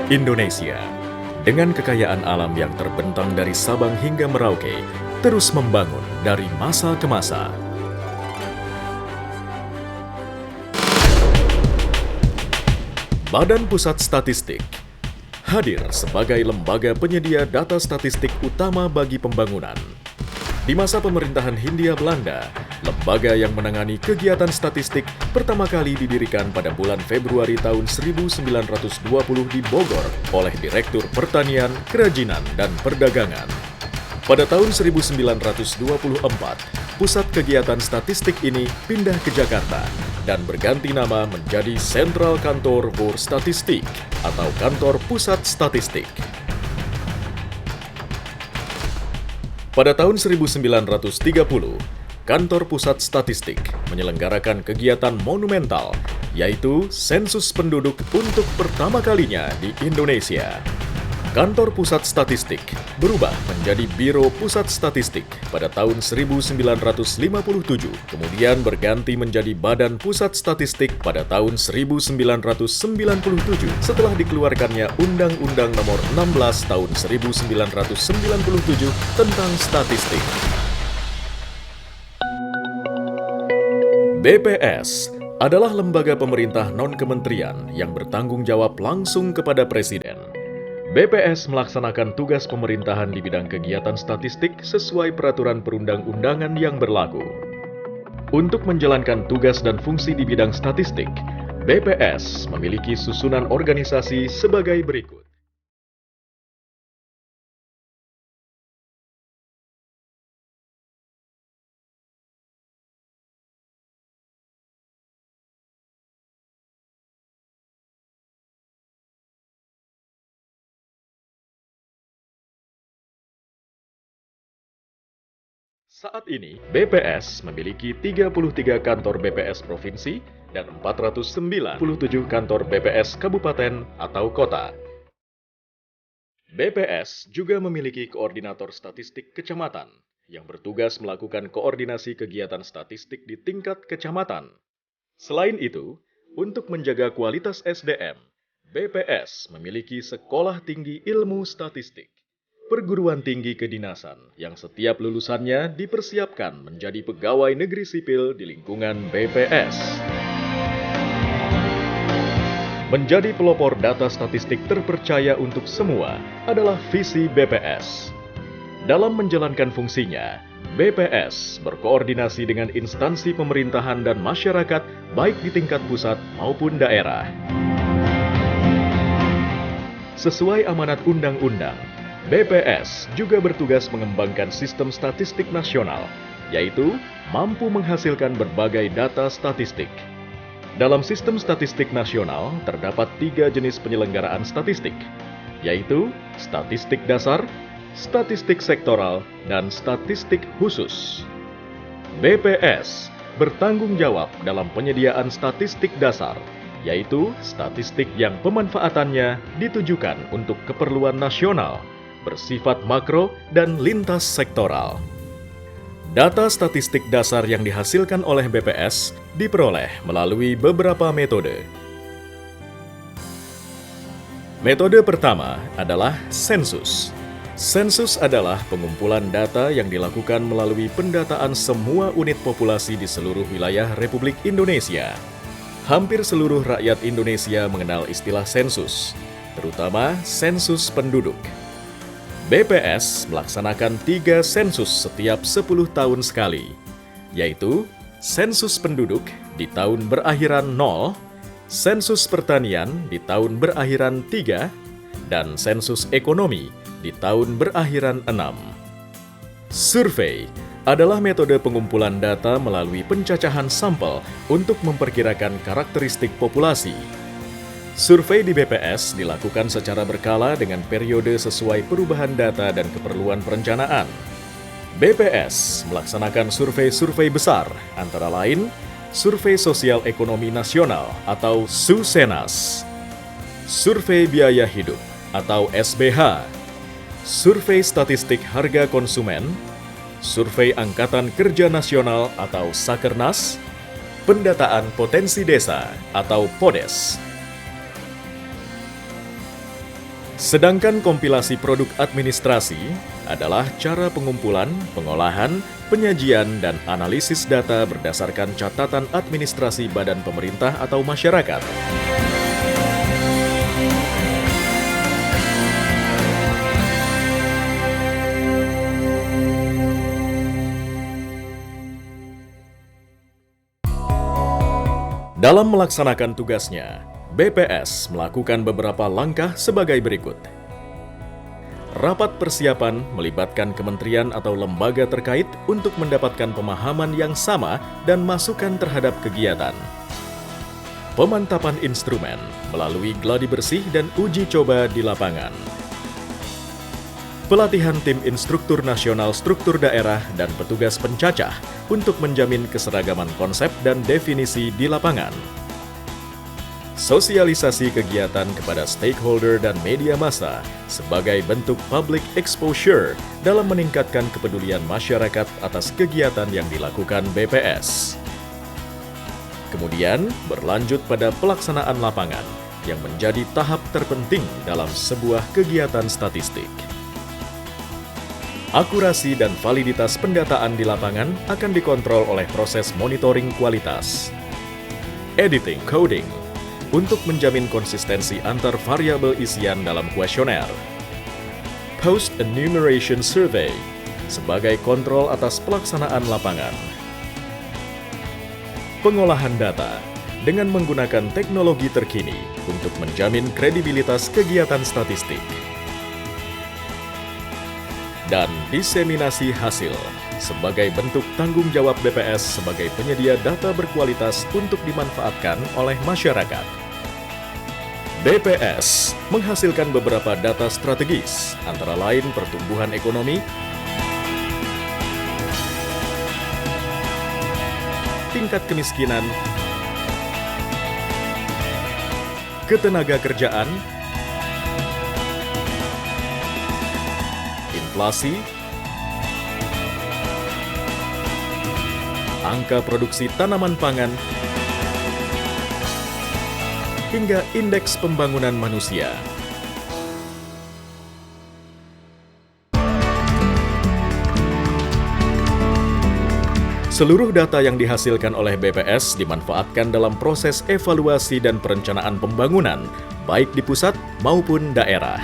Indonesia, dengan kekayaan alam yang terbentang dari Sabang hingga Merauke, terus membangun dari masa ke masa. Badan Pusat Statistik hadir sebagai lembaga penyedia data statistik utama bagi pembangunan. Di masa pemerintahan Hindia Belanda, lembaga yang menangani kegiatan statistik pertama kali didirikan pada bulan Februari tahun 1920 di Bogor oleh Direktur Pertanian, Kerajinan, dan Perdagangan. Pada tahun 1924, pusat kegiatan statistik ini pindah ke Jakarta dan berganti nama menjadi Central Kantor voor Statistiek atau Kantor Pusat Statistik. Pada tahun 1930, Kantor Pusat Statistik menyelenggarakan kegiatan monumental, yaitu sensus penduduk untuk pertama kalinya di Indonesia. Kantor Pusat Statistik berubah menjadi Biro Pusat Statistik pada tahun 1957, kemudian berganti menjadi Badan Pusat Statistik pada tahun 1997 setelah dikeluarkannya Undang-Undang Nomor 16 Tahun 1997 tentang statistik. BPS adalah lembaga pemerintah non-kementerian yang bertanggung jawab langsung kepada Presiden. BPS melaksanakan tugas pemerintahan di bidang kegiatan statistik sesuai peraturan perundang-undangan yang berlaku. Untuk menjalankan tugas dan fungsi di bidang statistik, BPS memiliki susunan organisasi sebagai berikut. Saat ini, BPS memiliki 33 kantor BPS provinsi dan 497 kantor BPS kabupaten atau kota. BPS juga memiliki koordinator statistik kecamatan yang bertugas melakukan koordinasi kegiatan statistik di tingkat kecamatan. Selain itu, untuk menjaga kualitas SDM, BPS memiliki Sekolah Tinggi Ilmu Statistik, perguruan tinggi kedinasan yang setiap lulusannya dipersiapkan menjadi pegawai negeri sipil di lingkungan BPS. Menjadi pelopor data statistik terpercaya untuk semua adalah visi BPS. Dalam menjalankan fungsinya, BPS berkoordinasi dengan instansi pemerintahan dan masyarakat baik di tingkat pusat maupun daerah. Sesuai amanat undang-undang, BPS juga bertugas mengembangkan sistem statistik nasional, yaitu mampu menghasilkan berbagai data statistik. Dalam sistem statistik nasional, terdapat 3 jenis penyelenggaraan statistik, yaitu statistik dasar, statistik sektoral, dan statistik khusus. BPS bertanggung jawab dalam penyediaan statistik dasar, yaitu statistik yang pemanfaatannya ditujukan untuk keperluan nasional, bersifat makro dan lintas sektoral. Data statistik dasar yang dihasilkan oleh BPS diperoleh melalui beberapa metode. Metode pertama adalah sensus. Sensus adalah pengumpulan data yang dilakukan melalui pendataan semua unit populasi di seluruh wilayah Republik Indonesia. Hampir seluruh rakyat Indonesia mengenal istilah sensus, terutama sensus penduduk. BPS melaksanakan 3 sensus setiap 10 tahun sekali, yaitu sensus penduduk di tahun berakhiran 0, sensus pertanian di tahun berakhiran 3, dan sensus ekonomi di tahun berakhiran 6. Survei adalah metode pengumpulan data melalui pencacahan sampel untuk memperkirakan karakteristik populasi. Survei di BPS dilakukan secara berkala dengan periode sesuai perubahan data dan keperluan perencanaan. BPS melaksanakan survei-survei besar, antara lain Survei Sosial Ekonomi Nasional atau SUSENAS, Survei Biaya Hidup atau SBH, Survei Statistik Harga Konsumen, Survei Angkatan Kerja Nasional atau Sakernas, Pendataan Potensi Desa atau PODES. Sedangkan kompilasi produk administrasi adalah cara pengumpulan, pengolahan, penyajian, dan analisis data berdasarkan catatan administrasi badan pemerintah atau masyarakat. Dalam melaksanakan tugasnya, BPS melakukan beberapa langkah sebagai berikut. Rapat persiapan melibatkan kementerian atau lembaga terkait untuk mendapatkan pemahaman yang sama dan masukan terhadap kegiatan. Pemantapan instrumen melalui gladi bersih dan uji coba di lapangan. Pelatihan tim instruktur nasional struktur daerah dan petugas pencacah untuk menjamin keseragaman konsep dan definisi di lapangan. Sosialisasi kegiatan kepada stakeholder dan media massa sebagai bentuk public exposure dalam meningkatkan kepedulian masyarakat atas kegiatan yang dilakukan BPS. Kemudian berlanjut pada pelaksanaan lapangan yang menjadi tahap terpenting dalam sebuah kegiatan statistik. Akurasi dan validitas pendataan di lapangan akan dikontrol oleh proses monitoring kualitas. Editing coding untuk menjamin konsistensi antar variabel isian dalam kuesioner. Post-enumeration survey sebagai kontrol atas pelaksanaan lapangan. Pengolahan data dengan menggunakan teknologi terkini untuk menjamin kredibilitas kegiatan statistik. Dan diseminasi hasil sebagai bentuk tanggung jawab BPS sebagai penyedia data berkualitas untuk dimanfaatkan oleh masyarakat. BPS menghasilkan beberapa data strategis, antara lain pertumbuhan ekonomi, tingkat kemiskinan, ketenagakerjaan, inflasi, angka produksi tanaman pangan, hingga indeks pembangunan manusia. Seluruh data yang dihasilkan oleh BPS dimanfaatkan dalam proses evaluasi dan perencanaan pembangunan, baik di pusat maupun daerah.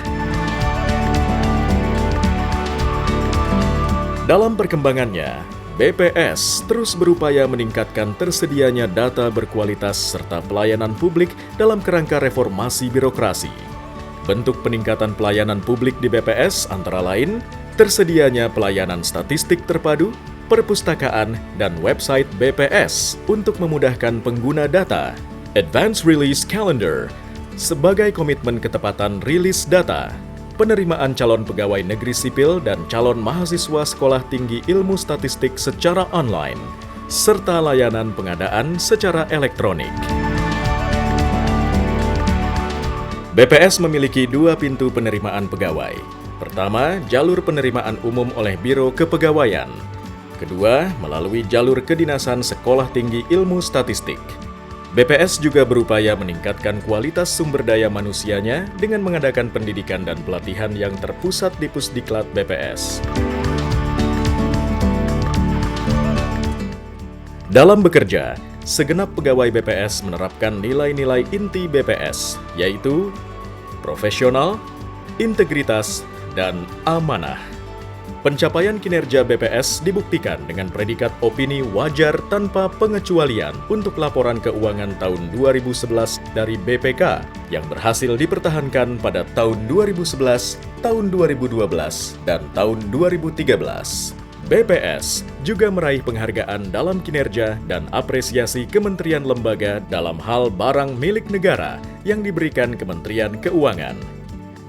Dalam perkembangannya, BPS terus berupaya meningkatkan tersedianya data berkualitas serta pelayanan publik dalam kerangka reformasi birokrasi. Bentuk peningkatan pelayanan publik di BPS antara lain tersedianya pelayanan statistik terpadu, perpustakaan, dan website BPS untuk memudahkan pengguna data. Advanced Release Calendar sebagai komitmen ketepatan rilis data. Penerimaan calon pegawai negeri sipil dan calon mahasiswa sekolah tinggi ilmu statistik secara online, serta layanan pengadaan secara elektronik. BPS memiliki dua pintu penerimaan pegawai. Pertama, jalur penerimaan umum oleh Biro Kepegawaian. Kedua, melalui jalur kedinasan Sekolah Tinggi Ilmu Statistik. BPS juga berupaya meningkatkan kualitas sumber daya manusianya dengan mengadakan pendidikan dan pelatihan yang terpusat di Pusdiklat BPS. Dalam bekerja, segenap pegawai BPS menerapkan nilai-nilai inti BPS, yaitu profesional, integritas, dan amanah. Pencapaian kinerja BPS dibuktikan dengan predikat opini wajar tanpa pengecualian untuk laporan keuangan tahun 2011 dari BPK yang berhasil dipertahankan pada tahun 2011, tahun 2012, dan tahun 2013. BPS juga meraih penghargaan dalam kinerja dan apresiasi kementerian lembaga dalam hal barang milik negara yang diberikan Kementerian Keuangan.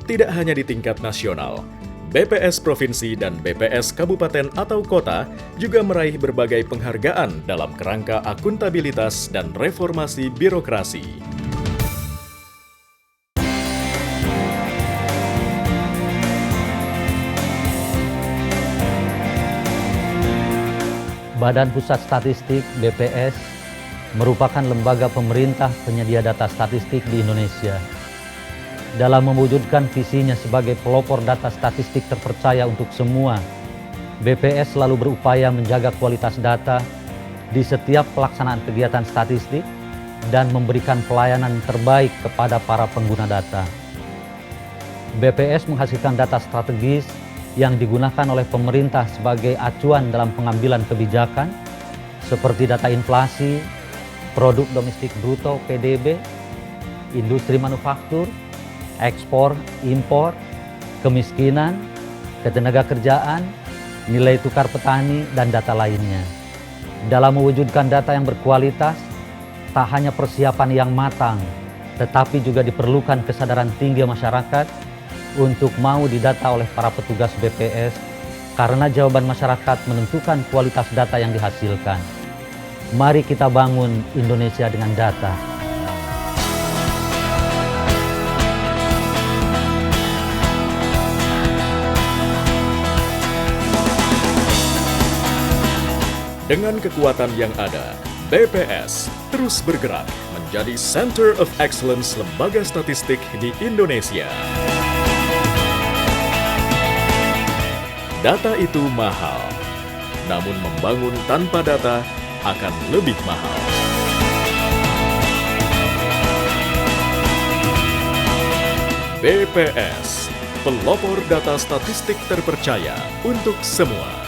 Tidak hanya di tingkat nasional, BPS Provinsi dan BPS Kabupaten atau Kota juga meraih berbagai penghargaan dalam kerangka akuntabilitas dan reformasi birokrasi. Badan Pusat Statistik (BPS) merupakan lembaga pemerintah penyedia data statistik di Indonesia. Dalam mewujudkan visinya sebagai pelopor data statistik terpercaya untuk semua, BPS selalu berupaya menjaga kualitas data di setiap pelaksanaan kegiatan statistik dan memberikan pelayanan terbaik kepada para pengguna data. BPS menghasilkan data strategis yang digunakan oleh pemerintah sebagai acuan dalam pengambilan kebijakan seperti data inflasi, produk domestik bruto (PDB), industri manufaktur, ekspor, impor, kemiskinan, ketenagakerjaan, nilai tukar petani, dan data lainnya. Dalam mewujudkan data yang berkualitas, tak hanya persiapan yang matang, tetapi juga diperlukan kesadaran tinggi masyarakat untuk mau didata oleh para petugas BPS, karena jawaban masyarakat menentukan kualitas data yang dihasilkan. Mari kita bangun Indonesia dengan data. Dengan kekuatan yang ada, BPS terus bergerak menjadi Center of Excellence lembaga statistik di Indonesia. Data itu mahal, namun membangun tanpa data akan lebih mahal. BPS, pelopor data statistik terpercaya untuk semua.